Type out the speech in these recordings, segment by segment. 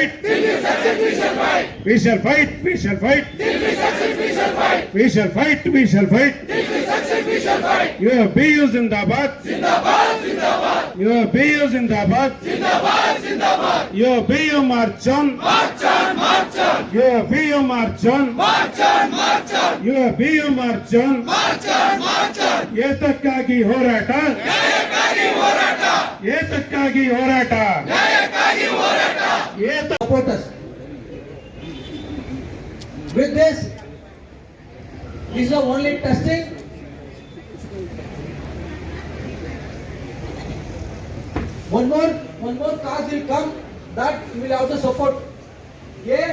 fight. We shall fight. We shall fight. We shall fight. We shall fight. Your BU Zindabad. Your BU Zindabad. Your BU march on. Your BU march on. Your BU march on. ಏತಕ್ಕಾಗಿ ಹೋರಾಟ, ಏತಕ್ಕಾಗಿ ಹೋರಾಟ, supporters. With this is the only testing. One more cause will come that you will have to support. Yeah,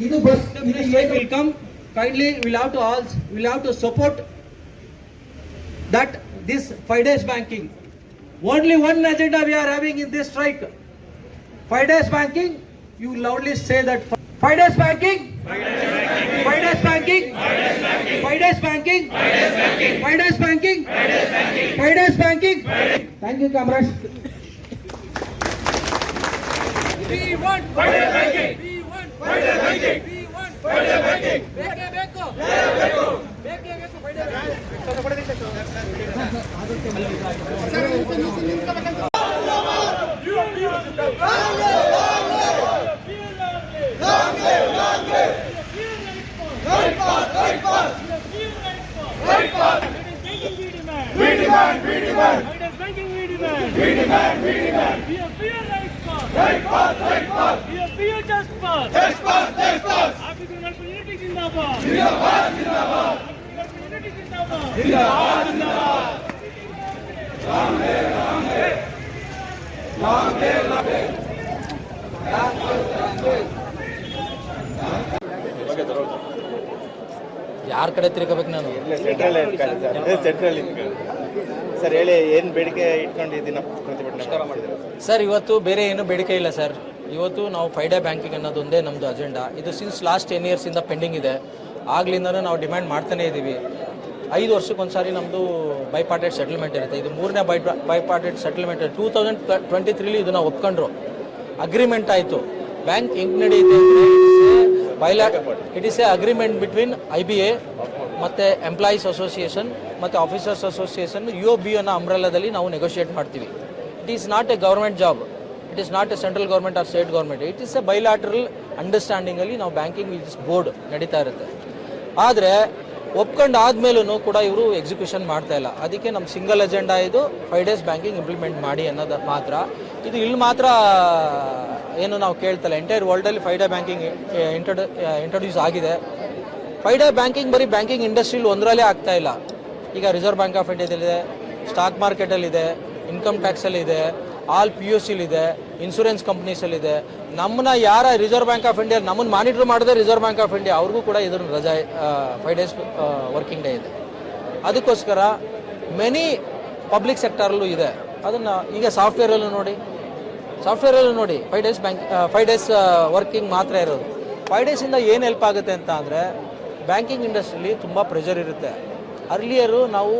idu bus will come. Kindly we'll have to support that this 5 days banking. Only one agenda we are having in this strike. 5 days banking. You loudly say that 5 days banking. 5 days banking. 5 days banking. 5 days banking. 5 days banking. Thank you, comrades. We want 5 days banking. We want 5 days banking. We want 5 days banking. Beke beko. Beke beko 5 days banking. We demand. We demand. We are fear right path. We are fear just path. African unity Zindabad. Zindabad. Unity Zindabad. ಯಾರ ಕಡೆ ತಿರ್ಗಬೇಕು ನಾನು? Central sir ಹೇಳಿ, ಏನು ಬೇಡಿಕೆ ಇಟ್ಕೊಂಡು ಇದನ್ನ ಪ್ರತಿಭಟನೆ ಮಾಡಿದ್ದಾರೆ ಸರ್? ಇವತ್ತು ಬೇರೆ ಏನು ಬೇಡಿಕೆ ಇಲ್ಲ ಸರ್. ಇವತ್ತು ನಾವು 5 ಡೇ ಬ್ಯಾಂಕಿಂಗ್ ಅನ್ನೋದೊಂದೇ ನಮ್ಮದು ಅಜೆಂಡಾ. ಇದು ಸಿನ್ಸ್ ಲಾಸ್ಟ್ 10 ಇಯರ್ಸಿಂದ ಪೆಂಡಿಂಗ್ ಇದೆ. ಆಗ್ಲಿಂದನೂ ನಾವು ಡಿಮ್ಯಾಂಡ್ ಮಾಡ್ತಾನೇ ಇದ್ದೀವಿ. 5 ವರ್ಷಕ್ಕೊಂದ್ಸಾರಿ ನಮ್ಮದು ಬೈಪಾರ್ಟೆಡ್ ಸೆಟಲ್ಮೆಂಟ್ ಇರುತ್ತೆ. ಇದು 3ನೇ ಬೈಪಾರ್ಟೆಡ್ ಸೆಟಲ್ಮೆಂಟ್. 2023 ಇದನ್ನು ಒಪ್ಕೊಂಡ್ರು, ಅಗ್ರಿಮೆಂಟ್ ಆಯಿತು. ಬ್ಯಾಂಕ್ ಹೆಂಗೆ ನಡೆಯುತ್ತೆ ಅಂದರೆ it is a agreement between IBA ಮತ್ತು ಎಂಪ್ಲಾಯೀಸ್ ಅಸೋಸಿಯೇಷನ್ ಮತ್ತು ಆಫೀಸರ್ಸ್ ಅಸೋಸಿಯೇಷನ್ UOB ಅನ್ನೋ ಅಂಬ್ರೆಲಾದಲ್ಲಿ ನಾವು ನೆಗೋಷಿಯೇಟ್ ಮಾಡ್ತೀವಿ. It is not a government job. It is not a central government or state government. It is a bilateral ಅಂಡರ್ಸ್ಟ್ಯಾಂಡಿಂಗಲ್ಲಿ ನಾವು banking with board ನಡೀತಾ ಇರುತ್ತೆ. ಆದರೆ ಒಪ್ಕೊಂಡು ಆದಮೇಲೂ ಕೂಡ ಇವರು ಎಕ್ಸಿಕ್ಯೂಷನ್ ಮಾಡ್ತಾ ಇಲ್ಲ. ಅದಕ್ಕೆ ನಮ್ಮ ಸಿಂಗಲ್ ಎಜೆಂಡಾ ಇದು 5 ಡೇಸ್ ಬ್ಯಾಂಕಿಂಗ್ ಇಂಪ್ಲಿಮೆಂಟ್ ಮಾಡಿ ಅನ್ನೋದು ಮಾತ್ರ. ಇದು ಇಲ್ಲಿ ಮಾತ್ರ ಏನು ನಾವು ಕೇಳ್ತಲ್ಲ, ಎಂಟೈರ್ ವರ್ಲ್ಡಲ್ಲಿ 5 ಡೇ ಬ್ಯಾಂಕಿಂಗ್ ಇಂಟ್ರೊಡ್ಯೂಸ್ ಆಗಿದೆ. 5 ಡೇ ಬ್ಯಾಂಕಿಂಗ್ ಬರೀ ಬ್ಯಾಂಕಿಂಗ್ ಇಂಡಸ್ಟ್ರಿಲಿ ಒಂದರಲ್ಲೇ ಆಗ್ತಾ ಇಲ್ಲ. ಈಗ ರಿಸರ್ವ್ ಬ್ಯಾಂಕ್ ಆಫ್ ಇಂಡಿಯಾದಲ್ಲಿದೆ, ಸ್ಟಾಕ್ ಮಾರ್ಕೆಟಲ್ಲಿದೆ, ಇನ್ಕಮ್ ಟ್ಯಾಕ್ಸಲ್ಲಿದೆ, ಆಲ್ POCಲಿದೆ, ಇನ್ಶೂರೆನ್ಸ್ ಕಂಪ್ನೀಸಲ್ಲಿದೆ. ನಮ್ಮನ್ನ ಯಾರ ರಿಸರ್ವ್ ಬ್ಯಾಂಕ್ ಆಫ್ ಇಂಡಿಯಾ ನಮ್ಮನ್ನು ಮಾನಿಟರ್ ಮಾಡಿದ್ರೆ ರಿಸರ್ವ್ ಬ್ಯಾಂಕ್ ಆಫ್ ಇಂಡಿಯಾ ಅವ್ರಿಗೂ ಕೂಡ ಇದ್ರ ರಜಾ 5 ಡೇಸ್ ವರ್ಕಿಂಗ್ ಡೇ ಇದೆ. ಅದಕ್ಕೋಸ್ಕರ ಮೆನಿ ಪಬ್ಲಿಕ್ ಸೆಕ್ಟರಲ್ಲೂ ಇದೆ. ಅದನ್ನು ಈಗ ಸಾಫ್ಟ್ವೇರಲ್ಲೂ ನೋಡಿ 5 ಡೇಸ್ ವರ್ಕಿಂಗ್ ಮಾತ್ರ ಇರೋದು. 5 ಡೇಸಿಂದ ಏನು ಹೆಲ್ಪ್ ಆಗುತ್ತೆ ಅಂತ ಅಂದರೆ, ಬ್ಯಾಂಕಿಂಗ್ ಇಂಡಸ್ಟ್ರಿಲಿ ತುಂಬ ಪ್ರೆಷರ್ ಇರುತ್ತೆ. ಅರ್ಲಿಯರು ನಾವು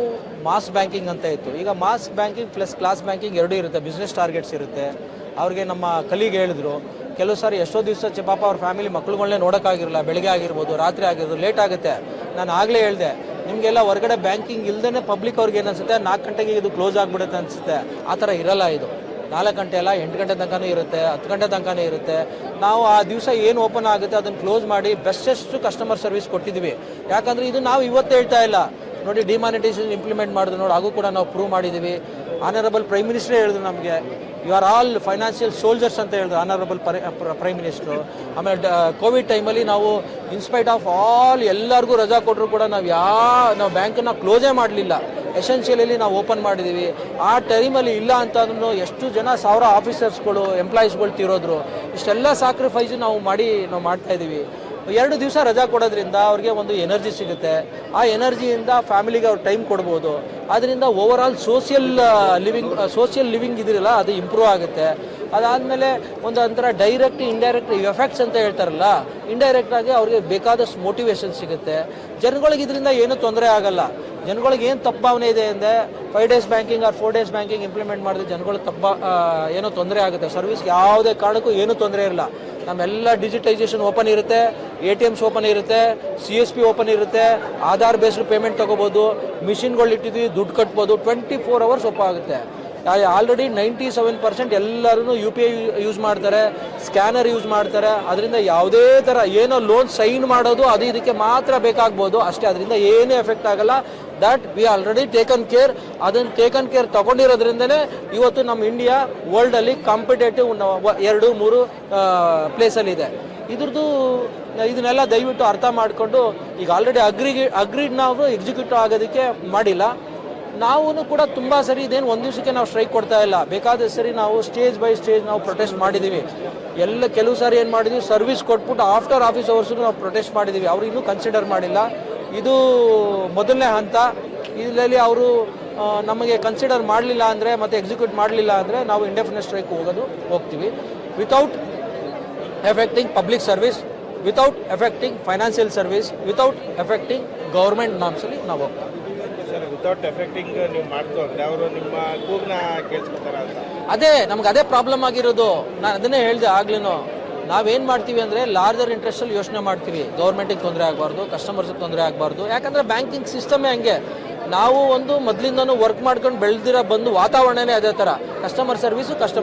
ಮಾಸ್ ಬ್ಯಾಂಕಿಂಗ್ ಅಂತ ಇತ್ತು. ಈಗ mass banking plus class banking ಎರಡೂ ಇರುತ್ತೆ. ಬಿಸ್ನೆಸ್ ಟಾರ್ಗೆಟ್ಸ್ ಇರುತ್ತೆ. ಅವ್ರಿಗೆ ನಮ್ಮ ಕಲೀಗ್ ಹೇಳಿದ್ರು, ಕೆಲವು ಸಾರಿ ಎಷ್ಟೋ ದಿವಸ ಪಾಪ ಅವ್ರ ಫ್ಯಾಮಿಲಿ ಮಕ್ಳುಗಳನ್ನೇ ನೋಡೋಕ್ಕಾಗಿರಲ್ಲ. ಬೆಳಗ್ಗೆ ಆಗಿರ್ಬೋದು, ರಾತ್ರಿ ಆಗಿರ್ಬೋದು, ಲೇಟ್ ಆಗುತ್ತೆ. ನಾನು ಆಗಲೇ ಹೇಳಿದೆ, ನಿಮಗೆಲ್ಲ ಹೊರಗಡೆ ಬ್ಯಾಂಕಿಂಗ್ ಇಲ್ಲದೇ ಪಬ್ಲಿಕ್ ಅವ್ರಿಗೆ ಏನು ಅನಿಸುತ್ತೆ, 4 ಗಂಟೆಗೆ ಇದು ಕ್ಲೋಸ್ ಆಗಿಬಿಡುತ್ತೆ ಅನಿಸುತ್ತೆ. ಆ ಥರ ಇರಲ್ಲ. ಇದು 4 ಗಂಟೆ ಅಲ್ಲ, 8 ಗಂಟೆ ತನಕನೂ ಇರುತ್ತೆ, 10 ಗಂಟೆ ತನಕನೂ ಇರುತ್ತೆ. ನಾವು ಆ ದಿವಸ ಏನು ಓಪನ್ ಆಗುತ್ತೆ ಅದನ್ನು ಕ್ಲೋಸ್ ಮಾಡಿ ಬೆಸ್ಟೆಸ್ಟ್ ಕಸ್ಟಮರ್ ಸರ್ವಿಸ್ ಕೊಟ್ಟಿದ್ದೀವಿ. ಯಾಕಂದರೆ ಇದು ನಾವು ಇವತ್ತು ಹೇಳ್ತಾ ಇಲ್ಲ. ನೋಡಿ, ಡಿಮಾನಿಟೈಸೇಷನ್ ಇಂಪ್ಲಿಮೆಂಟ್ ಮಾಡಿದ್ರು ನೋಡಿ, ಹಾಗೂ ಕೂಡ ನಾವು ಪ್ರೂವ್ ಮಾಡಿದ್ದೀವಿ. ಆನರಬಲ್ ಪ್ರೈಮ್ ಮಿನಿಸ್ಟ್ರೇ ಹೇಳಿದ್ರು ನಮಗೆ, you are all financial soldiers ಅಂತ ಹೇಳಿದ್ರು ಆನರಬಲ್ ಪ್ರೈಮ್ ಮಿನಿಸ್ಟ್ರು. ಆಮೇಲೆ ಕೋವಿಡ್ ಟೈಮಲ್ಲಿ ನಾವು ಇನ್ಸ್ಪೈಟ್ ಆಫ್ ಆಲ್ ಎಲ್ಲರಿಗೂ ರಜಾ ಕೊಟ್ಟರು ಕೂಡ ನಾವು ಬ್ಯಾಂಕನ್ನು ಕ್ಲೋಸೇ ಮಾಡಲಿಲ್ಲ. ಎಸೆನ್ಷಿಯಲಲ್ಲಿ ನಾವು ಓಪನ್ ಮಾಡಿದ್ದೀವಿ. ಆ ಟೈಮಲ್ಲಿ ಇಲ್ಲ ಅಂತಂದ್ರೂ ಎಷ್ಟು ಜನ 1000 ಆಫೀಸರ್ಸ್ಗಳು, ಎಂಪ್ಲಾಯೀಸ್ಗಳು ತೀರೋದ್ರು. ಇಷ್ಟೆಲ್ಲ ಸ್ಯಾಕ್ರಿಫೈಸು ನಾವು ಮಾಡ್ತಾಯಿದ್ದೀವಿ. 2 ದಿವಸ ರಜಾ ಕೊಡೋದ್ರಿಂದ ಅವ್ರಿಗೆ ಒಂದು ಎನರ್ಜಿ ಸಿಗುತ್ತೆ. ಆ ಎನರ್ಜಿಯಿಂದ ಫ್ಯಾಮಿಲಿಗೆ ಅವ್ರು ಟೈಮ್ ಕೊಡ್ಬೋದು. ಅದರಿಂದ ಓವರ್ ಆಲ್ ಸೋಷಿಯಲ್ ಲಿವಿಂಗ್ ಇದಿರಲ್ಲ, ಅದು ಇಂಪ್ರೂವ್ ಆಗುತ್ತೆ. ಅದಾದಮೇಲೆ ಒಂಥರ ಡೈರೆಕ್ಟ್ ಇಂಡೈರೆಕ್ಟ್ ಎಫೆಕ್ಟ್ಸ್ ಅಂತ ಹೇಳ್ತಾರಲ್ಲ, ಇಂಡೈರೆಕ್ಟಾಗಿ ಅವ್ರಿಗೆ ಬೇಕಾದಷ್ಟು ಮೋಟಿವೇಶನ್ ಸಿಗುತ್ತೆ. ಜನಗಳಿಗೆ ಇದರಿಂದ ಏನೂ ತೊಂದರೆ ಆಗಲ್ಲ. ಜನಗಳಿಗೆ ಏನು ತಪ್ಪು ಭಾವನೆ ಇದೆ ಅಂದರೆ, 5 days banking or 4 days banking implement ಮಾಡಿದ್ರೆ ಜನಗಳಿಗೆ ಏನೋ ತೊಂದರೆ ಆಗುತ್ತೆ. ಸರ್ವಿಸ್ಗೆ ಯಾವುದೇ ಕಾರಣಕ್ಕೂ ಏನೂ ತೊಂದರೆ ಇರಲ್ಲ. ನಮ್ಮೆಲ್ಲ ಡಿಜಿಟೈಸೇಷನ್ ಓಪನ್ ಇರುತ್ತೆ, ATMs ಓಪನ್ ಇರುತ್ತೆ, CSP ಓಪನ್ ಇರುತ್ತೆ, ಆಧಾರ್ ಬೇಸ್ಡ್ ಪೇಮೆಂಟ್ ತೊಗೋಬೋದು, ಮಿಷಿನ್ಗಳು ಇಟ್ಟಿದ್ವಿ, ದುಡ್ಡು ಕಟ್ಬೋದು, 24 hours ಓಪನ್ ಆಗುತ್ತೆ. ಆಲ್ರೆಡಿ 97% ಎಲ್ಲರೂ UPI ಯೂಸ್ ಮಾಡ್ತಾರೆ, ಸ್ಕ್ಯಾನರ್ ಯೂಸ್ ಮಾಡ್ತಾರೆ. ಅದರಿಂದ ಯಾವುದೇ ಥರ ಏನೋ ಲೋನ್ ಸೈನ್ ಮಾಡೋದು ಅದು ಇದಕ್ಕೆ ಮಾತ್ರ ಬೇಕಾಗ್ಬೋದು ಅಷ್ಟೇ, ಅದರಿಂದ ಏನೂ ಎಫೆಕ್ಟ್ ಆಗಲ್ಲ. That we already taken care. ಅದನ್ನು ಟೇಕನ್ ಕೇರ್ ತೊಗೊಂಡಿರೋದ್ರಿಂದನೇ ಇವತ್ತು ನಮ್ಮ ಇಂಡಿಯಾ ವರ್ಲ್ಡಲ್ಲಿ ಕಾಂಪಿಟೇಟಿವ್ 2-3 ಪ್ಲೇಸಲ್ಲಿದೆ. ಇದನ್ನೆಲ್ಲ ದಯವಿಟ್ಟು ಅರ್ಥ ಮಾಡಿಕೊಂಡು, ಈಗ ಆಲ್ರೆಡಿ ಅಗ್ರಿಡ್ ನಾವು ಎಕ್ಸಿಕ್ಯೂಟಿವ್ ಆಗೋದಕ್ಕೆ ಮಾಡಿಲ್ಲ. ನಾವು ಕೂಡ ತುಂಬ ಸರಿ ಇದೇನು ಒಂದು ದಿವಸಕ್ಕೆ ನಾವು ಸ್ಟ್ರೈಕ್ ಕೊಡ್ತಾ ಇಲ್ಲ, ಬೇಕಾದ ಸರಿ ನಾವು ಸ್ಟೇಜ್ ಬೈ ಸ್ಟೇಜ್ ನಾವು ಪ್ರೊಟೆಸ್ಟ್ ಮಾಡಿದ್ದೀವಿ. ಕೆಲವು ಸಾರಿ ಏನು ಮಾಡಿದ್ವಿ, ಸರ್ವಿಸ್ ಕೊಟ್ಬಿಟ್ಟು ಆಫ್ಟರ್ ಆಫೀಸ್ ಅವರ್ಸ್ಗೂ ನಾವು ಪ್ರೊಟೆಸ್ಟ್ ಮಾಡಿದ್ದೀವಿ. ಅವರು ಇನ್ನೂ ಕನ್ಸಿಡರ್ ಮಾಡಿಲ್ಲ. ಇದು ಮೊದಲನೇ ಹಂತ. ಇದರಲ್ಲಿ ಅವರು ನಮಗೆ ಕನ್ಸಿಡರ್ ಮಾಡಲಿಲ್ಲ ಅಂದರೆ, ಮತ್ತು ಎಕ್ಸಿಕ್ಯೂಟ್ ಮಾಡಲಿಲ್ಲ ಅಂದರೆ ನಾವು ಇಂಡೆಫಿನೆಟ್ ಸ್ಟ್ರೈಕ್ ಹೋಗ್ತೀವಿ, without affecting public service, without affecting financial service, without affecting government ನಾಮ್ಸಲ್ಲಿ ನಾವು ಹೋಗ್ತೀವಿ. ಸರ್, ವಿತೌಟ್ ಎಫೆಕ್ಟಿಂಗ್ ನೀವು ಮಾಡ್ತು ಅಂದರೆ ಅವರು ನಿಮ್ಮ ಕೂಗನ್ನ ಕೇಳಿಸ್ಕೊತಾರ ಅಂತ? ನಮ್ಗೆ ಅದೇ ಪ್ರಾಬ್ಲಮ್ ಆಗಿರೋದು. ನಾನು ಅದನ್ನೇ ಹೇಳಿದೆ ಆಗ್ಲೂ. ನಾವೇನು ಮಾಡ್ತೀವಿ ಅಂದರೆ ಲಾರ್ಜರ್ ಇಂಟ್ರೆಸ್ಟಲ್ಲಿ ಯೋಚನೆ ಮಾಡ್ತೀವಿ. ಗೌರ್ಮೆಂಟಿಗೆ ತೊಂದರೆ ಆಗಬಾರ್ದು, ಕಸ್ಟಮರ್ಸ್ಗೆ ತೊಂದರೆ ಆಗಬಾರ್ದು. ಯಾಕಂದರೆ ಬ್ಯಾಂಕಿಂಗ್ ಸಿಸ್ಟಮೇ ಹಂಗೆ. ನಾವು ಮೊದಲಿಂದನೂ ವರ್ಕ್ ಮಾಡ್ಕೊಂಡು ಬೆಳೆದಿರೋ ಬಂದು ವಾತಾವರಣನೇ ಅದೇ ಥರ. Customer service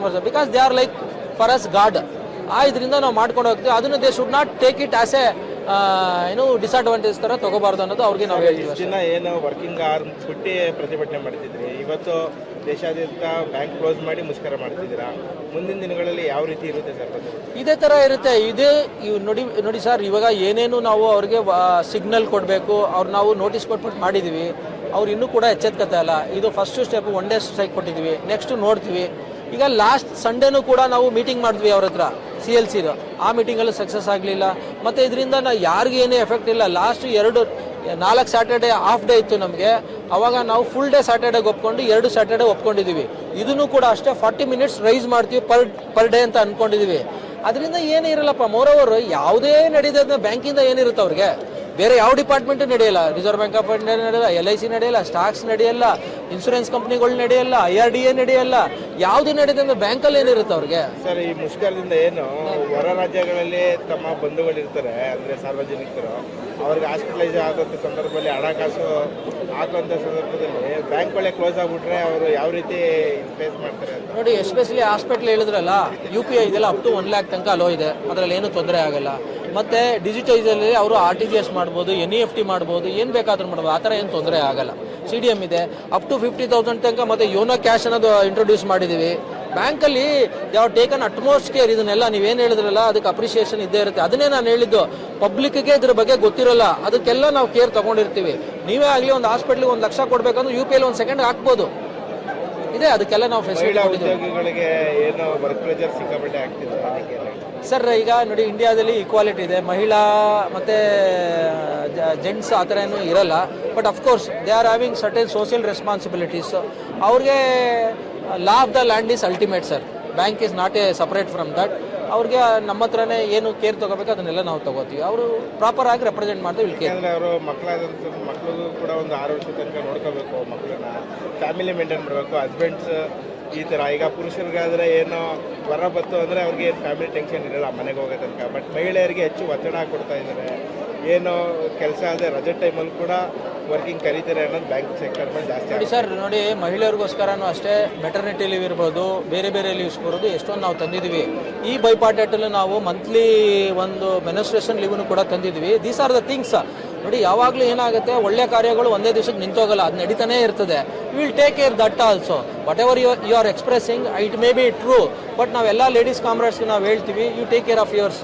because they are like for us god. ಇದರಿಂದ ನಾವು ಮಾಡ್ಕೊಂಡು ಹೋಗ್ತೀವಿ. ಅದನ್ನು they should not take it as A disadvantage ಥರ ತೊಗೋಬಾರ್ದು ಅನ್ನೋದು ಅವ್ರಿಗೆ ನಾವು ಹೇಳ್ತೀವಿ. ದಿನ ಏನು ವರ್ಕಿಂಗ್ ಅವರ್ಸ್ ಬಿಟ್ಟು ಪ್ರತಿಭಟನೆ ಮಾಡ್ತಿದ್ರಿ, ಇವತ್ತು ದೇಶಾದ್ಯಂತ ಬ್ಯಾಂಕ್ ಕ್ಲೋಸ್ ಮಾಡಿ ಮುಷ್ಕರ ಮಾಡ್ತಿದ್ದೀರಾ. ಮುಂದಿನ ದಿನಗಳಲ್ಲಿ ಯಾವ ರೀತಿ ಇರುತ್ತೆ ಸರ್? ಇದೇ ಥರ ಇರುತ್ತೆ. ನೋಡಿ ಸರ್, ಇವಾಗ ಏನೇನು ನಾವು ಅವ್ರಿಗೆ ಸಿಗ್ನಲ್ ಕೊಡಬೇಕು, ನಾವು ನೋಟಿಸ್ ಕೊಟ್ಬಿಟ್ಟು ಮಾಡಿದ್ದೀವಿ. ಅವ್ರು ಇನ್ನೂ ಕೂಡ ಎಚ್ಚೆತ್ಕತಾ ಇಲ್ಲ. ಇದು ಫಸ್ಟ್ ಸ್ಟೆಪ್, 1 day ಸ್ಟ್ರೈಕ್ ಕೊಟ್ಟಿದ್ದೀವಿ. ನೆಕ್ಸ್ಟ್ ನೋಡ್ತೀವಿ. ಈಗ ಲಾಸ್ಟ್ ಸಂಡೇನೂ ಕೂಡ ನಾವು ಮೀಟಿಂಗ್ ಮಾಡಿದ್ವಿ ಅವ್ರ ಹತ್ರ, CLCದು. ಆ ಮೀಟಿಂಗಲ್ಲಿ ಸಕ್ಸಸ್ ಆಗಲಿಲ್ಲ. ಮತ್ತು ಇದರಿಂದ ಯಾರಿಗೂ ಏನೇ ಎಫೆಕ್ಟ್ ಇಲ್ಲ. ಲಾಸ್ಟ್ 4 ಸ್ಯಾಟರ್ಡೇ ಹಾಫ್ ಡೇ ಇತ್ತು ನಮಗೆ. ಅವಾಗ ನಾವು ಫುಲ್ ಡೇ ಸ್ಯಾಟರ್ಡೇಗೆ ಒಪ್ಕೊಂಡು 2 ಸ್ಯಾಟರ್ಡೇ ಒಪ್ಕೊಂಡಿದ್ದೀವಿ. ಇದನ್ನು ಕೂಡ ಅಷ್ಟೇ 40 minutes ರೈಸ್ ಮಾಡ್ತೀವಿ ಪರ್ ಡೇ ಅಂತ ಅಂದ್ಕೊಂಡಿದ್ದೀವಿ. ಅದರಿಂದ ಏನೂ ಇರಲ್ಲಪ್ಪ. ಮೋರೋವರ್ ಯಾವುದೇ ನಡೀತದೆ ಬ್ಯಾಂಕಿಂದ ಏನಿರುತ್ತೆ ಅವ್ರಿಗೆ, ಬೇರೆ ಯಾವ ಡಿಪಾರ್ಟ್ಮೆಂಟು ನಡೆಯಲ್ಲ. ರಿಸರ್ವ್ ಬ್ಯಾಂಕ್ ಆಫ್ ಇಂಡಿಯಾ ನಡೆಯಲ್ಲ, LIC ನಡೆಯಲ್ಲ, ಸ್ಟಾಕ್ಸ್ ನಡೆಯಲ್ಲ, ಇನ್ಶೂರೆನ್ಸ್ ಕಂಪ್ನಿಗಳು ನಡೆಯಲ್ಲ, IRDA ನಡೆಯಲ್ಲ. ಯಾವುದು ನಡೆಯುತ್ತೆ ಅಂದರೆ ಬ್ಯಾಂಕಲ್ಲಿ ಏನಿರುತ್ತೆ ಅವ್ರಿಗೆ. ಸರ್, ಈ ಮುಷ್ಕರದಿಂದ ಏನು ಹೊರ ರಾಜ್ಯಗಳಲ್ಲಿ ತಮ್ಮ ಬಂಧುಗಳಿರ್ತಾರೆ, ಅಂದರೆ ಸಾರ್ವಜನಿಕರು, ಅವ್ರಿಗೆ ಹಾಸ್ಪಿಟಲೈಸ್ ಆಗೋಂಥ ಸಂದರ್ಭದಲ್ಲಿ ಹಣಕಾಸು ಹಾಕುವಂಥ ಸಂದರ್ಭದಲ್ಲಿ ಬ್ಯಾಂಕ್ಗಳೇ ಕ್ಲೋಸ್ ಆಗಿಬಿಟ್ರೆ ಅವರು ಯಾವ ರೀತಿ ಫೇಸ್ ಮಾಡ್ತಾರೆ ಅಂತ ನೋಡಿ. ಎಸ್ಪೆಷಲಿ ಹಾಸ್ಪಿಟ್ಲ್ ಹೇಳಿದ್ರಲ್ಲ, UPI ಇದೆಲ್ಲ ಅಪ್ ಟು 1 lakh ತನಕ ಅಲೋ ಇದೆ. ಅದರಲ್ಲಿ ಏನೂ ತೊಂದರೆ ಆಗಲ್ಲ. ಮತ್ತು ಡಿಜಿಟೈಸಲ್ಲಿ ಅವರು RTGS ಮಾಡ್ಬೋದು, NEFT ಮಾಡ್ಬೋದು, ಏನು ಬೇಕಾದ್ರೂ ಮಾಡ್ಬೋದು. ಆ ಥರ ಏನು ತೊಂದರೆ ಆಗಲ್ಲ. CDM ಇದೆ ಅಪ್ ಟು 50,000 ತನಕ. ಮತ್ತು ಯೋನೋ ಕ್ಯಾಶ್ ಅನ್ನೋದು ಇಂಟ್ರೊಡ್ಯೂಸ್ ಮಾಡಿದ್ದೀವಿ. ಬ್ಯಾಂಕಲ್ಲಿ ಯಾವ ಟೇಕನ್ ಅಟ್ಮೋಸ್ಟ್ ಕೇರ್. ಇದನ್ನೆಲ್ಲ ನೀವೇನು ಹೇಳಿದ್ರಲ್ಲ, ಅದಕ್ಕೆ ಅಪ್ರಿಷಿಯೇಷನ್ ಇದ್ದೇ ಇರುತ್ತೆ. ಅದನ್ನೇ ನಾನು ಹೇಳಿದ್ದು, ಪಬ್ಲಿಕ್ಗೆ ಇದ್ರ ಬಗ್ಗೆ ಗೊತ್ತಿರೋಲ್ಲ, ಅದಕ್ಕೆಲ್ಲ ನಾವು ಕೇರ್ ತೊಗೊಂಡಿರ್ತೀವಿ. ನೀವೇ ಆಗಲಿ ಒಂದು ಹಾಸ್ಪಿಟ್ಲಿಗೆ 1 ಲಕ್ಷ ಕೊಡಬೇಕಂದ್ರೆ UPI 1 ಸೆಕೆಂಡ್ ಹಾಕ್ಬೋದು. ಇದೆ, ಅದಕ್ಕೆಲ್ಲ ನಾವು ಫೆಸಿಲಿಟಿ ಉದ್ಯೋಗಿಗಳಿಗೆ ಏನೋ ವರ್ಕ್ ಪ್ರೆಷರ್ ಸಿಕ್ಕಾಪಟ್ಟೆ ಆಗ್ತಿದೆ ಸರ್. ಈಗ ನೋಡಿ, ಇಂಡಿಯಾದಲ್ಲಿ ಈಕ್ವಾಲಿಟಿ ಇದೆ. ಮಹಿಳಾ ಮತ್ತು ಜೆಂಟ್ಸ್ ಆ ಥರ ಏನೂ ಇರಲ್ಲ. But of course they are having certain social responsibilities. ಅವ್ರಿಗೆ law of the land is ultimate sir. Bank is not a separate from that. ಅವ್ರಿಗೆ ನಮ್ಮ ಹತ್ರನೇ ಏನು ಕೇರ್ ತೊಗೋಬೇಕು ಅದನ್ನೆಲ್ಲ ನಾವು ತೊಗೋತೀವಿ. ಅವರು ಪ್ರಾಪರ್ ಆಗಿ ರೆಪ್ರೆಸೆಂಟ್ ಮಾಡ್ತೀವಿ. ಇಲ್ಲಿ ಕೇರ್ ಅವರು ಮಕ್ಕಳಿಗೂ ಕೂಡ ಒಂದು 6 ವರ್ಷ ತನಕ ನೋಡ್ಕೋಬೇಕು, ಮಕ್ಕಳನ್ನ ಫ್ಯಾಮಿಲಿ ಮೇಂಟೈನ್ ಮಾಡಬೇಕು. ಹಸ್ಬೆಂಡ್ಸ್ ಈ ಥರ. ಈಗ ಪುರುಷರಿಗಾದರೆ ಏನೋ ಹೊರ ಬತ್ತು ಅಂದರೆ ಅವ್ರಿಗೆ ಏನು ಫ್ಯಾಮಿಲಿ ಟೆನ್ಷನ್ ಇರಲ್ಲ ಮನೆಗೆ ಹೋಗೋ ತನಕ. ಬಟ್ ಮಹಿಳೆಯರಿಗೆ ಹೆಚ್ಚು ಒತ್ತಡ ಕೊಡ್ತಾ ಇದ್ದಾರೆ. ಏನೋ ಕೆಲಸ ಅಲ್ಲದೆ ರಜೆ ಟೈಮಲ್ಲಿ ಕೂಡ ವರ್ಕಿಂಗ್ ಕರೀತಾರೆ ಅನ್ನೋದು ಬ್ಯಾಂಕ್ ಸೆಕ್ಟರ್ ಮೇಲೆ ಜಾಸ್ತಿ. ನೋಡಿ ಸರ್, ನೋಡಿ ಮಹಿಳೆಯರಿಗೋಸ್ಕರನೂ ಅಷ್ಟೇ ಮೆಟರ್ನಿಟಿ ಲೀವ್ ಇರ್ಬೋದು, ಬೇರೆ ಬೇರೆ ಲೀವ್ಸ್ ಬರೋದು ಎಷ್ಟೊಂದು ನಾವು ತಂದಿದ್ದೀವಿ. ಈ ಬೈಪಾರ್ಟೇಟಲ್ಲಿ ನಾವು ಮಂತ್ಲಿ ಒಂದು ಮೆನ್ಸ್ಟ್ರೇಷನ್ ಲೀವ್ನು ಕೂಡ ತಂದಿದ್ವಿ. These are the things. ನೋಡಿ, ಯಾವಾಗಲೂ ಏನಾಗುತ್ತೆ, ಒಳ್ಳೆ ಕಾರ್ಯಗಳು ಒಂದೇ ದಿವಸಕ್ಕೆ ನಿಂತೋಗಲ್ಲ, ಅದು ನಡೀತಾನೇ ಇರ್ತದೆ. Will take care that also. Whatever you are expressing, it may be true. But ನಾವೆಲ್ಲ ಲೇಡೀಸ್ ಕಾಮ್ರೇಡ್ಸ್ಗೆ ನಾವು ಹೇಳ್ತೀವಿ, you take care of yours.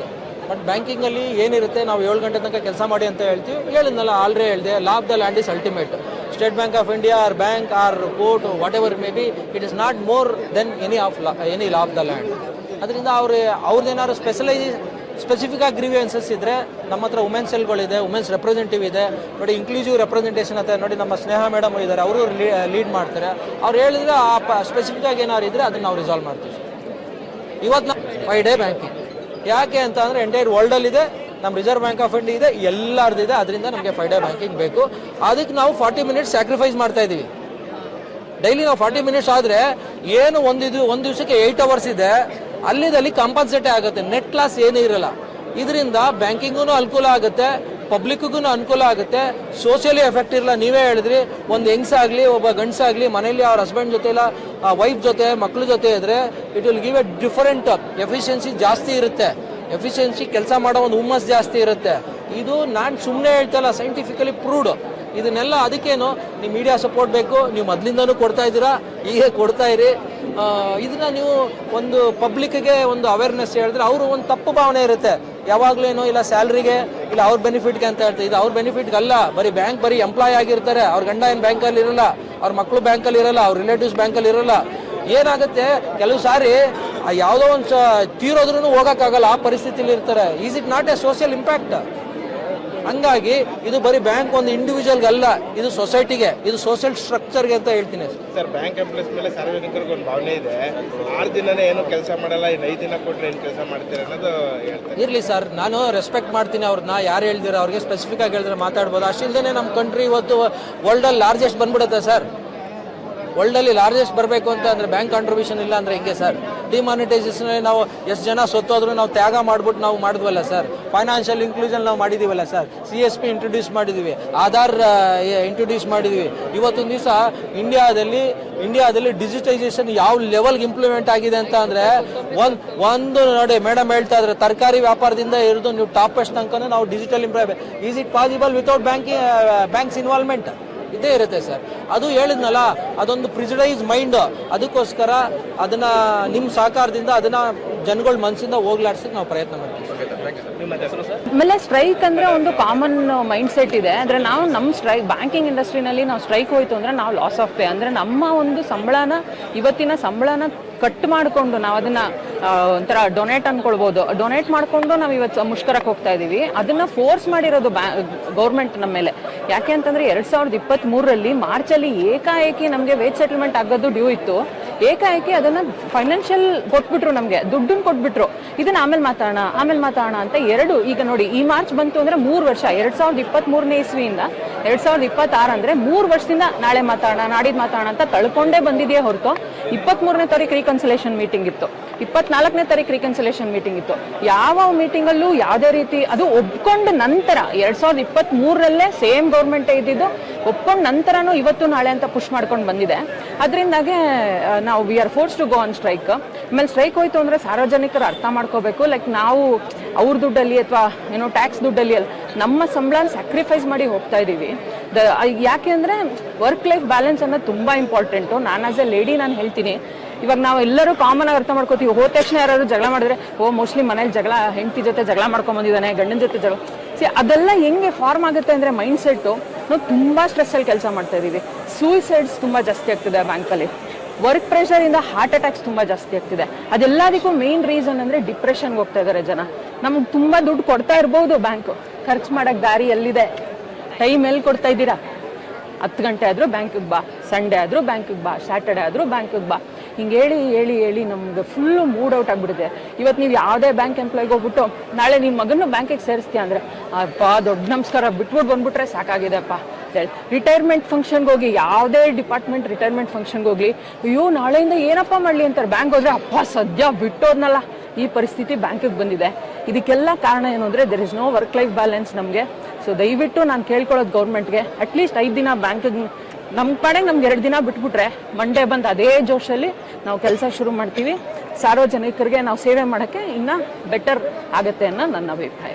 But ಬ್ಯಾಂಕಿಂಗಲ್ಲಿ ಏನಿರುತ್ತೆ, ನಾವು 7 ಗಂಟೆ ತನಕ ಕೆಲಸ ಮಾಡಿ ಅಂತ ಹೇಳ್ತೀವಿ. ಹೇಳಿದ್ನಲ್ಲ, ಆಲ್ರೆಡಿ ಹೇಳಿದೆ, law of the land is ultimate. State bank of India or bank or court whatever may be, it is not more than any law of the land. ಅದರಿಂದ ಅವ್ರದ್ದೇನಾದ್ರು ಸ್ಪೆಸಿಫಿಕ್ ಆಗಿ ಗ್ರೀವಿಯನ್ಸಸ್ ಇದ್ದರೆ ನಮ್ಮ ಹತ್ರ women's ಸೆಲ್ಗಳಿದೆ, women's representative ಇದೆ. ನೋಡಿ, inclusive representation ಅಂತ ನೋಡಿ ನಮ್ಮ ಸ್ನೇಹ ಮೇಡಮ್ ಇದ್ದಾರೆ, ಅವರು ಲೀಡ್ ಮಾಡ್ತಾರೆ. ಅವ್ರು ಹೇಳಿದ್ರೆ ಆ ಸ್ಪೆಸಿಫಿಕ್ ಆಗಿ ಏನಾದ್ರು ಇದ್ದರೆ ಅದನ್ನು ನಾವು ರಿಸಾಲ್ವ್ ಮಾಡ್ತೀವಿ. ಇವತ್ತು ನಾವು 5 day ಬ್ಯಾಂಕಿಂಗ್ ಯಾಕೆ ಅಂತ ಅಂದರೆ ಎಂಟೈರ್ ವರ್ಲ್ಡಲ್ಲಿದೆ. ನಮ್ಮ ರಿಸರ್ವ್ ಬ್ಯಾಂಕ್ ಆಫ್ ಇಂಡಿಯಾ ಇದೆ, ಎಲ್ಲರದಿದೆ. ಅದರಿಂದ ನಮಗೆ 5 day ಬ್ಯಾಂಕಿಂಗ್ ಬೇಕು. ಅದಕ್ಕೆ ನಾವು 40 minutes ಸ್ಯಾಕ್ರಿಫೈಸ್ ಮಾಡ್ತಾ ಇದ್ದೀವಿ. ಡೈಲಿ ನಾವು 40 minutes ಆದರೆ ಏನು ಒಂದು ದಿವಸಕ್ಕೆ 8 hours ಇದೆ. ಅಲ್ಲಿದಲ್ಲಿ ಕಾಂಪನ್ಸೇಟೇ ಆಗುತ್ತೆ, ನೆಟ್ ಲಾಸ್ ಏನೂ ಇರಲ್ಲ. ಇದರಿಂದ ಬ್ಯಾಂಕಿಂಗೂ ಅನುಕೂಲ ಆಗುತ್ತೆ, ಪಬ್ಲಿಕ್ಗೂ ಅನುಕೂಲ ಆಗುತ್ತೆ, ಸೋಷಿಯಲಿ ಎಫೆಕ್ಟ್ ಇರಲ್ಲ. ನೀವೇ ಹೇಳಿದ್ರಿ, ಒಂದು ಹೆಂಗ್ಸಾಗಲಿ ಒಬ್ಬ ಗಂಡಸಾಗಲಿ ಮನೇಲಿ ಅವ್ರ ಹಸ್ಬೆಂಡ್ ಜೊತೆ ಇಲ್ಲ ವೈಫ್ ಜೊತೆ ಮಕ್ಳ ಜೊತೆ ಇದ್ರೆ it will give A different efficiency ಜಾಸ್ತಿ ಇರುತ್ತೆ, ಎಫಿಷಿಯನ್ಸಿ ಕೆಲಸ ಮಾಡೋ ಒಂದು ಹುಮ್ಮಸ್ ಜಾಸ್ತಿ ಇರುತ್ತೆ. ಇದು ನಾನು ಸುಮ್ಮನೆ ಹೇಳ್ತಲ್ಲ, ಸೈಂಟಿಫಿಕಲಿ ಪ್ರೂವ್ಡ್. ಇದನ್ನೆಲ್ಲ ಅದಕ್ಕೇನು ನೀವು ಮೀಡಿಯಾ ಸಪೋರ್ಟ್ ಬೇಕು, ನೀವು ಮೊದಲಿಂದನೂ ಕೊಡ್ತಾ ಇದ್ದೀರಾ, ಹೀಗೆ ಕೊಡ್ತಾ ಇರಿ. ಇದನ್ನ ನೀವು ಒಂದು ಪಬ್ಲಿಕ್ಗೆ ಒಂದು ಅವೇರ್ನೆಸ್ ಹೇಳಿದ್ರೆ ಅವರು ಒಂದು ತಪ್ಪು ಭಾವನೆ ಇರುತ್ತೆ, ಯಾವಾಗಲೂ ಏನೋ ಇಲ್ಲ ಸ್ಯಾಲ್ರಿಗೆ ಇಲ್ಲ ಅವ್ರ ಬೆನಿಫಿಟ್ಗೆ ಅಂತ ಹೇಳ್ತಾರೆ. ಇದು ಅವ್ರ ಬೆನಿಫಿಟ್ಗಲ್ಲ, ಬರೀ ಎಂಪ್ಲಾಯ್ ಆಗಿರ್ತಾರೆ, ಅವ್ರ ಗಂಡ ಏನು ಬ್ಯಾಂಕಲ್ಲಿ ಇರಲ್ಲ, ಅವ್ರ ಮಕ್ಕಳು ಬ್ಯಾಂಕಲ್ಲಿ ಇರಲ್ಲ, ಅವ್ರ ರಿಲೇಟಿವ್ಸ್ ಬ್ಯಾಂಕಲ್ಲಿ ಇರಲ್ಲ. ಏನಾಗುತ್ತೆ ಕೆಲವು ಸಾರಿ ಯಾವುದೋ ಒಂದು ತೀರೋದ್ರೂ ಹೋಗೋಕ್ಕಾಗಲ್ಲ, ಆ ಪರಿಸ್ಥಿತಿಲಿ ಇರ್ತಾರೆ. Is it not A social impact? ಹಂಗಾಗಿ ಇದು ಬರೀ ಬ್ಯಾಂಕ್ ಒಂದು ಇಂಡಿವಿಜುವಲ್ಗೆ ಅಲ್ಲ, ಇದು ಸೊಸೈಟಿಗೆ, ಇದು ಸೋಷಿಯಲ್ ಸ್ಟ್ರಕ್ಚರ್ಗೆ ಅಂತ ಹೇಳ್ತೀನಿ ಸರ್. ಬ್ಯಾಂಕ್ ಎಂಪ್ಲಾಯ್ಸ್ ಮೇಲೆ ಸಾರ್ವಜನಿಕರಿಗೆ ಒಂದು ಭಾವನೆ ಇದೆ, 6 ದಿನನೇ ಏನು ಕೆಲಸ ಮಾಡಲ್ಲ, ಇನ್ನು 5 ದಿನ ಕೊಟ್ಟರೆ ಏನು ಕೆಲಸ ಮಾಡ್ತೀರ ಅನ್ನೋದು ಹೇಳ್ತಾರೆ. ಇರಲಿ ಸರ್, ನಾನು ರೆಸ್ಪೆಕ್ಟ್ ಮಾಡ್ತೀನಿ ಅವ್ರನ್ನ. ಯಾರು ಹೇಳ್ದಿರ ಅವ್ರಿಗೆ ಸ್ಪೆಸಿಫಿಕ್ ಆಗಿ ಹೇಳಿದ್ರೆ ಮಾತಾಡ್ಬೋದು. ಅಷ್ಟಿಲ್ದೇ ನಮ್ಮ ಕಂಟ್ರಿ ಇವತ್ತು ವರ್ಲ್ಡಲ್ಲಿ ಲಾರ್ಜೆಸ್ಟ್ ಬಂದ್ಬಿಡುತ್ತೆ ಸರ್. ವರ್ಲ್ಡಲ್ಲಿ ಲಾರ್ಜೆಸ್ಟ್ ಬರಬೇಕು ಅಂತ ಅಂದರೆ ಬ್ಯಾಂಕ್ ಕಾಂಟ್ರಿಬ್ಯೂಷನ್ ಇಲ್ಲ ಅಂದರೆ ಹೆಂಗೆ ಸರ್? ಡಿಮಾನಿಟೈಸೇಷನ್ ನಾವು ಎಷ್ಟು ಜನ ಸೊತ್ತೋದ್ರೂ ನಾವು ತ್ಯಾಗ ಮಾಡ್ಬಿಟ್ಟು ನಾವು ಮಾಡಿದ್ವಲ್ಲ ಸರ್. ಫೈನಾನ್ಷಿಯಲ್ ಇನ್ಕ್ಲೂಷನ್ ನಾವು ಮಾಡಿದ್ದೀವಲ್ಲ ಸರ್. CSP ಇಂಟ್ರೊಡ್ಯೂಸ್ ಮಾಡಿದ್ವಿ, ಆಧಾರ್ ಇಂಟ್ರೊಡ್ಯೂಸ್ ಮಾಡಿದ್ವಿ. ಇವತ್ತೊಂದು ದಿವಸ ಇಂಡಿಯಾದಲ್ಲಿ ಡಿಜಿಟೈಸೇಷನ್ ಯಾವ ಲೆವೆಲ್ಗೆ ಇಂಪ್ಲಿಮೆಂಟ್ ಆಗಿದೆ ಅಂತ ಅಂದರೆ ಒಂದು ನೋಡಿ ಮೇಡಮ್ ಹೇಳ್ತಾ ಇದ್ರೆ, ತರಕಾರಿ ವ್ಯಾಪಾರದಿಂದ ಹಿಡಿದು ನೀವು ಟಾಪೆಸ್ಟ್ ತನಕ ನಾವು digital is it possible without banks involvement? ಇದೇ ಇರುತ್ತೆ ಸರ್. ಅದು ಹೇಳಿದ್ನಲ್ಲ, ಅದೊಂದು ಪ್ರಿಜುಡೈಸ್ ಮೈಂಡ್. ಅದಕ್ಕೋಸ್ಕರ ಅದನ್ನ ನಿಮ್ಮ ಸಹಕಾರದಿಂದ ಅದನ್ನ ಜನಗಳ ಮನಸ್ಸಿಂದ ಹೋಗ್ಲಾಡ್ಸಕ್ಕೆ ನಾವು ಪ್ರಯತ್ನ ಮಾಡ್ತೀವಿ. ಆಮೇಲೆ ಸ್ಟ್ರೈಕ್ ಅಂದ್ರೆ ಒಂದು ಕಾಮನ್ ಮೈಂಡ್ ಸೆಟ್ ಇದೆ. ಅಂದ್ರೆ ನಾವು ನಮ್ಮ ಸ್ಟ್ರೈಕ್ ಬ್ಯಾಂಕಿಂಗ್ ಇಂಡಸ್ಟ್ರಿನಲ್ಲಿ ನಾವು ಸ್ಟ್ರೈಕ್ ಹೋಯ್ತು ಅಂದ್ರೆ ನಾವು ಲಾಸ್ ಆಫ್ ಪೇ, ಅಂದ್ರೆ ನಮ್ಮ ಒಂದು ಇವತ್ತಿನ ಸಂಬಳನ ಕಟ್ ಮಾಡಿಕೊಂಡು ನಾವು ಅದನ್ನ ಒಂಥರ ಡೊನೇಟ್ ಅನ್ಕೊಳ್ಬೋದು, ಡೊನೇಟ್ ಮಾಡಿಕೊಂಡು ನಾವು ಇವತ್ತು ಮುಷ್ಕರಕ್ಕೆ ಹೋಗ್ತಾ ಇದ್ದೀವಿ. ಅದನ್ನ ಫೋರ್ಸ್ ಮಾಡಿರೋದು ಗೌರ್ಮೆಂಟ್ ನಮ್ಮ ಮೇಲೆ. ಯಾಕೆ ಅಂತಂದ್ರೆ 2023ರಲ್ಲಿ ಮಾರ್ಚಲ್ಲಿ ಏಕಾಏಕಿ ನಮಗೆ ವೇಜ್ ಸೆಟಲ್ಮೆಂಟ್ ಆಗೋದು ಡ್ಯೂ ಇತ್ತು. ಏಕಾಏಕಿ ಅದನ್ನ ಫೈನಾನ್ಷಿಯಲ್ ಕೊಟ್ಬಿಟ್ರು, ನಮಗೆ ದುಡ್ಡನ್ನು ಕೊಟ್ಬಿಟ್ರು. ಇದನ್ನ ಆಮೇಲೆ ಮಾತಾಡೋಣ ಅಂತ ಈಗ ನೋಡಿ, ಈ ಮಾರ್ಚ್ ಬಂತು ಅಂದ್ರೆ 3 ವರ್ಷ, 2023ನೇ ಇಸ್ವಿಯಿಂದ 2026 ಅಂದ್ರೆ 3 ವರ್ಷದಿಂದ ನಾಳೆ ಮಾತಾಡೋಣ ನಾಡಿದ್ದು ಮಾತಾಡೋಣ ಅಂತ ತಳ್ಕೊಂಡೇ ಬಂದಿದೆಯೇ ಹೊರತು 23ನೇ ತಾರೀಕು ರೀಕನ್ಸಿಲೇಷನ್ ಮೀಟಿಂಗ್ ಇತ್ತು, 24ನೇ ತಾರೀಕು ರೀಕನ್ಸಿಲೇಷನ್ ಮೀಟಿಂಗ್ ಇತ್ತು. ಯಾವ ಮೀಟಿಂಗ್ ಅಲ್ಲೂ ಯಾವುದೇ ರೀತಿ ಅದು ಒಪ್ಕೊಂಡ ನಂತರ 2023ರಲ್ಲೇ ಸೇಮ್ ಗೌರ್ಮೆಂಟೇ ಇದ್ದಿದ್ದು, ಒಪ್ಕೊಂಡ ನಂತರನೂ ಇವತ್ತು ನಾಳೆ ಅಂತ ಪುಷ್ ಮಾಡ್ಕೊಂಡು ಬಂದಿದೆ. ಅದರಿಂದಾಗೆ ನಾವು we are forced to go on strike. ಆಮೇಲೆ ಸ್ಟ್ರೈಕ್ ಹೋಯ್ತು ಅಂದರೆ ಸಾರ್ವಜನಿಕರು ಅರ್ಥ ಮಾಡ್ಕೋಬೇಕು, ಲೈಕ್ ನಾವು ಅವ್ರ ದುಡ್ಡಲ್ಲಿ ಅಥವಾ ಟ್ಯಾಕ್ಸ್ ದುಡ್ಡಲ್ಲಿ ನಮ್ಮ ಸಂಬಳನ ಸ್ಯಾಕ್ರಿಫೈಸ್ ಮಾಡಿ ಹೋಗ್ತಾ ಇದ್ದೀವಿ. ಯಾಕೆ ಅಂದರೆ ವರ್ಕ್ ಲೈಫ್ ಬ್ಯಾಲೆನ್ಸ್ ಅನ್ನೋದು ತುಂಬ ಇಂಪಾರ್ಟೆಂಟು. ನಾನು ಆಸ್ ಎ ಲೇಡಿ ನಾನು ಹೇಳ್ತೀನಿ, ಇವಾಗ ನಾವು ಎಲ್ಲರೂ ಕಾಮನ್ ಆಗಿ ಅರ್ಥ ಮಾಡ್ಕೋತೀವಿ. ಹೋದ ತಕ್ಷಣ ಯಾರು ಜಗಳ ಮಾಡಿದ್ರೆ ಮೋಸ್ಟ್ಲಿ ಮನೇಲಿ ಹೆಂಡತಿ ಜೊತೆ ಜಗಳ ಮಾಡ್ಕೊಂಬಂದಿದ್ದಾನೆ, ಗಂಡನ ಜೊತೆ ಜಗಳ. ಅದೆಲ್ಲ ಹೆಂಗೆ ಫಾರ್ಮ್ ಆಗುತ್ತೆ ಅಂದರೆ ಮೈಂಡ್ ಸೆಟ್ಟು. ನಾವು ತುಂಬ ಸ್ಟ್ರೆಸ್ಸಲ್ಲಿ ಕೆಲಸ ಮಾಡ್ತಾ ಇದ್ದೀವಿ. ಸೂಯಿಸೈಡ್ಸ್ ತುಂಬ ಜಾಸ್ತಿ ಆಗ್ತಿದೆ ಬ್ಯಾಂಕಲ್ಲಿ. ವರ್ಕ್ ಪ್ರೆಷರಿಂದ ಹಾರ್ಟ್ ಅಟ್ಯಾಕ್ಸ್ ತುಂಬ ಜಾಸ್ತಿ ಆಗ್ತಿದೆ. ಅದೆಲ್ಲದಕ್ಕೂ ಮೇನ್ ರೀಸನ್ ಅಂದರೆ ಡಿಪ್ರೆಷನ್ಗೆ ಹೋಗ್ತಾ ಇದ್ದಾರೆ ಜನ. ನಮ್ಗೆ ತುಂಬ ದುಡ್ಡು ಕೊಡ್ತಾ ಇರ್ಬೋದು ಬ್ಯಾಂಕು, ಖರ್ಚು ಮಾಡೋಕ್ಕೆ ದಾರಿ ಎಲ್ಲಿದೆ? ಟೈಮ್ ಎಲ್ಲಿ ಕೊಡ್ತಾ ಇದ್ದೀರಾ? 10 ಗಂಟೆ ಆದರೂ ಬ್ಯಾಂಕಿಗೆ ಬಾ, ಸಂಡೇ ಆದರೂ ಬ್ಯಾಂಕಿಗೆ ಬಾ, ಸ್ಯಾಟರ್ಡೆ ಆದರೂ ಬ್ಯಾಂಕಿಗೆ ಬಾ. ಹಿಂಗೆ ಹೇಳಿ ನಮ್ಗೆ ಫುಲ್ಲು ಮೂಡ್ ಔಟ್ ಆಗಿಬಿಡುತ್ತೆ. ಇವತ್ತು ನೀವು ಯಾವುದೇ ಬ್ಯಾಂಕ್ ಎಂಪ್ಲಾಯ್ಗೆ ಹೋಗ್ಬಿಟ್ಟು ನಾಳೆ ನಿಮ್ಮ ಮಗನ್ನು ಬ್ಯಾಂಕಿಗೆ ಸೇರಿಸ್ತೀಯ ಅಂದರೆ ದೊಡ್ಡ ನಮಸ್ಕಾರ ಬಿಟ್ಬಿಟ್ಟು ಬಂದ್ಬಿಟ್ರೆ ಸಾಕಾಗಿದೆಪ್ಪ. ರಿಟೈರ್ಮೆಂಟ್ ಫಂಕ್ಷನ್ಗೆ ಹೋಗಿ, ಯಾವುದೇ ಡಿಪಾರ್ಟ್ಮೆಂಟ್ ರಿಟೈರ್ಮೆಂಟ್ ಫಂಕ್ಷನ್ಗೆ ಹೋಗಲಿ, ಅಯ್ಯೋ ನಾಳೆಯಿಂದ ಏನಪ್ಪ ಮಾಡಲಿ ಅಂತಾರೆ. ಬ್ಯಾಂಕ್ ಹೋದರೆ ಸದ್ಯ ಬಿಟ್ಟೋದ್ನಲ್ಲ, ಈ ಪರಿಸ್ಥಿತಿ ಬ್ಯಾಂಕಿಗೆ ಬಂದಿದೆ. ಇದಕ್ಕೆಲ್ಲ ಕಾರಣ ಏನು ಅಂದರೆ there is no work life balance ನಮಗೆ. ಸೊ ದಯವಿಟ್ಟು ನಾನು ಕೇಳ್ಕೊಳ್ಳೋದು ಗೌರ್ಮೆಂಟ್ಗೆ, ಅಟ್ಲೀಸ್ಟ್ 5 ದಿನ ಬ್ಯಾಂಕಿಗೆ ನಮ್ಮ ಕಡೆಗೆ ನಮ್ಗೆ 2 ದಿನ ಬಿಟ್ಬಿಟ್ರೆ ಮಂಡೇ ಬಂದು ಅದೇ ಜೋಶಲ್ಲಿ ನಾವು ಕೆಲಸ ಶುರು ಮಾಡ್ತೀವಿ. ಸಾರ್ವಜನಿಕರಿಗೆ ನಾವು ಸೇವೆ ಮಾಡೋಕ್ಕೆ ಇನ್ನೂ ಬೆಟರ್ ಆಗುತ್ತೆ ಅನ್ನೋ ನನ್ನ ಅಭಿಪ್ರಾಯ.